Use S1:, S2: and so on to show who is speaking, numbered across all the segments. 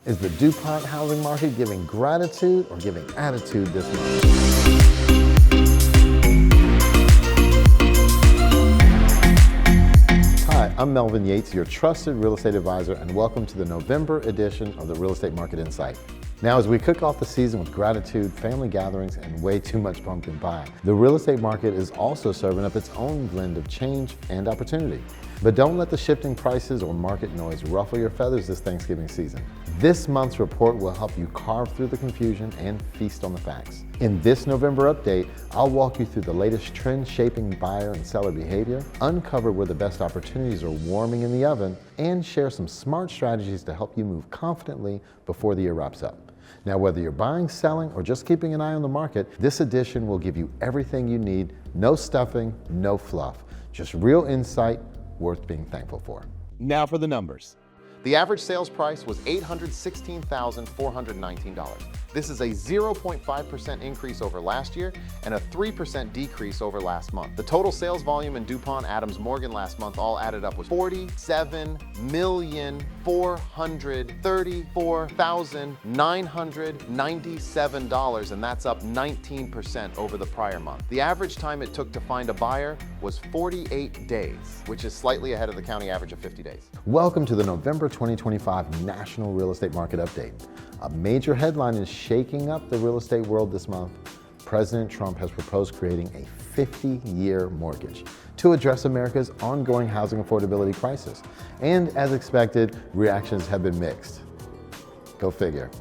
S1: Is the Dupont housing market giving gratitude or giving attitude this month? Hi, I'm Melvin Yates, your trusted real estate advisor, and welcome to the November edition of the Real Estate Market Insight. Now, as we kick off the season with gratitude, family gatherings, and way too much pumpkin pie, the real estate market is also serving up its own blend of change and opportunity. But don't let the shifting prices or market noise ruffle your feathers this Thanksgiving season. This month's report will help you carve through the confusion and feast on the facts. In this November update, I'll walk you through the latest trend-shaping buyer and seller behavior, uncover where the best opportunities are warming in the oven, and share some smart strategies to help you move confidently before the year wraps up. Now, whether you're buying, selling, or just keeping an eye on the market, this edition will give you everything you need, no stuffing, no fluff, just real insight worth being thankful for.
S2: Now for the numbers.
S1: The average sales price was $816,419. This is a 0.5% increase over last year and a 3% decrease over last month. The total sales volume in Dupont, Adams, Morgan last month all added up was $47,434,997, and that's up 19% over the prior month. The average time it took to find a buyer was 48 days, which is slightly ahead of the county average of 50 days. Welcome to the November 2025 National Real Estate Market Update. A major headline is shaking up the real estate world this month. President Trump has proposed creating a 50-year mortgage to address America's ongoing housing affordability crisis. And as expected, reactions have been mixed. Go figure.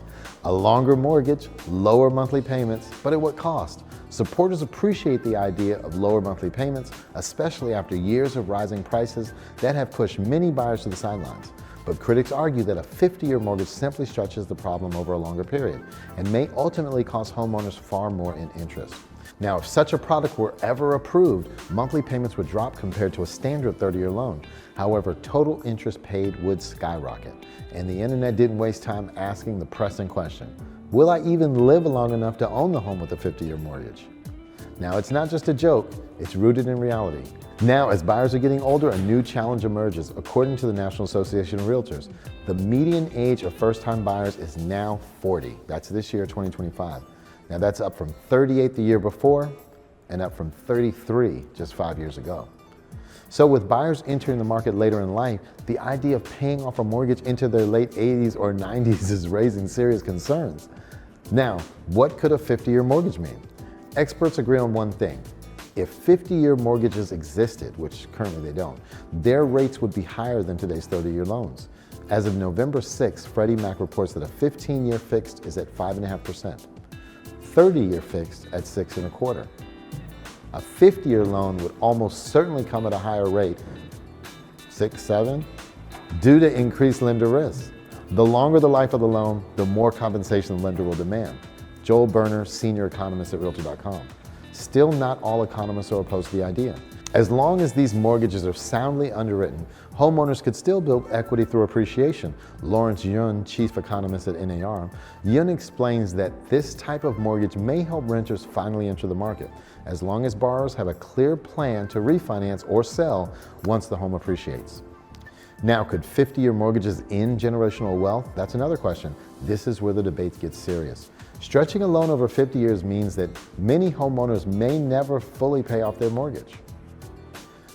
S1: A longer mortgage, lower monthly payments, but at what cost? Supporters appreciate the idea of lower monthly payments, especially after years of rising prices that have pushed many buyers to the sidelines. But critics argue that a 50-year mortgage simply stretches the problem over a longer period and may ultimately cost homeowners far more in interest. Now, if such a product were ever approved, monthly payments would drop compared to a standard 30-year loan. However, total interest paid would skyrocket. And the internet didn't waste time asking the pressing question: will I even live long enough to own the home with a 50-year mortgage? Now, it's not just a joke, it's rooted in reality. Now, as buyers are getting older, a new challenge emerges. According to the National Association of Realtors, the median age of first-time buyers is now 40. That's this year, 2025. Now, that's up from 38 the year before and up from 33 just 5 years ago. So with buyers entering the market later in life, the idea of paying off a mortgage into their late 80s or 90s is raising serious concerns. Now, what could a 50-year mortgage mean? Experts agree on one thing. If 50-year mortgages existed, which currently they don't, their rates would be higher than today's 30-year loans. As of November 6, Freddie Mac reports that a 15-year fixed is at 5.5%, 30-year fixed at 6.25%. A 50-year loan would almost certainly come at a higher rate, 6, 7, due to increased lender risk. The longer the life of the loan, the more compensation the lender will demand. Joel Berner, senior economist at Realtor.com. Still, not all economists are opposed to the idea. As long as these mortgages are soundly underwritten, homeowners could still build equity through appreciation. Lawrence Yun, chief economist at NAR, Yun explains that this type of mortgage may help renters finally enter the market, as long as borrowers have a clear plan to refinance or sell once the home appreciates. Now, could 50-year mortgages end generational wealth? That's another question. This is where the debate gets serious. Stretching a loan over 50 years means that many homeowners may never fully pay off their mortgage.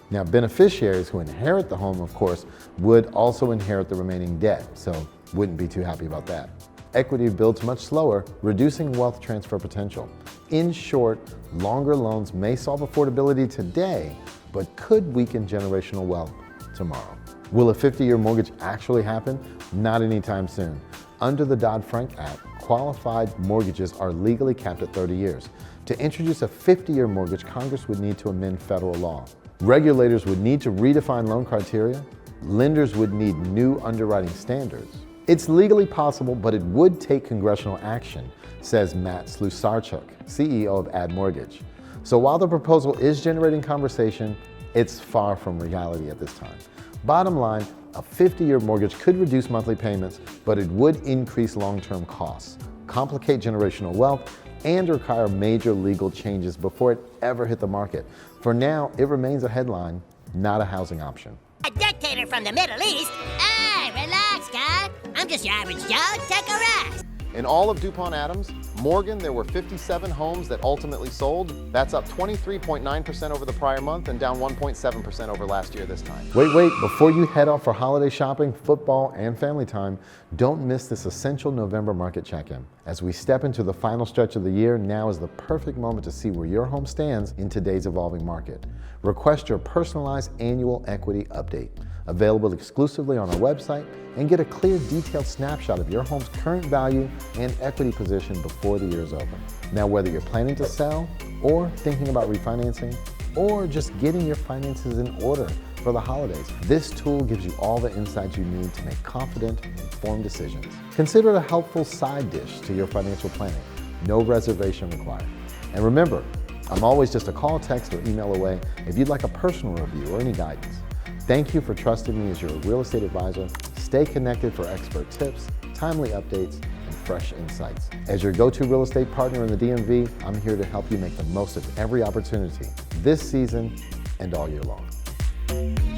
S1: Now, beneficiaries who inherit the home, of course, would also inherit the remaining debt, so wouldn't be too happy about that. Equity builds much slower, reducing wealth transfer potential. In short, longer loans may solve affordability today, but could weaken generational wealth tomorrow. Will a 50-year mortgage actually happen? Not anytime soon. Under the Dodd-Frank Act, qualified mortgages are legally capped at 30 years. To introduce a 50-year mortgage, Congress would need to amend federal law. Regulators would need to redefine loan criteria. Lenders would need new underwriting standards. It's legally possible, but it would take congressional action, says Matt Slusarchuk, CEO of Ad Mortgage. So while the proposal is generating conversation, it's far from reality at this time. Bottom line, a 50-year mortgage could reduce monthly payments, but it would increase long-term costs, complicate generational wealth, and require major legal changes before it ever hit the market. For now, it remains a headline, not a housing option.
S3: A dictator from the Middle East? I
S2: Hey, relax, guy. I'm just your average Joe. Take a rest.
S1: In all of Dupont Adams, Morgan, there were 57 homes that ultimately sold. That's up 23.9% over the prior month and down 1.7% over last year this time. Wait, before you head off for holiday shopping, football, and family time, don't miss this essential November market check-in. As we step into the final stretch of the year, now is the perfect moment to see where your home stands in today's evolving market. Request your personalized annual equity update, available exclusively on our website, and get a clear, detailed snapshot of your home's current value and equity position before the year is over. Now, whether you're planning to sell or thinking about refinancing or just getting your finances in order for the holidays, this tool gives you all the insights you need to make confident, informed decisions. Consider it a helpful side dish to your financial planning. No reservation required. And remember, I'm always just a call, text, or email away if you'd like a personal review or any guidance. Thank you for trusting me as your real estate advisor. Stay connected for expert tips, timely updates, and fresh insights. As your go-to real estate partner in the DMV, I'm here to help you make the most of every opportunity this season and all year long.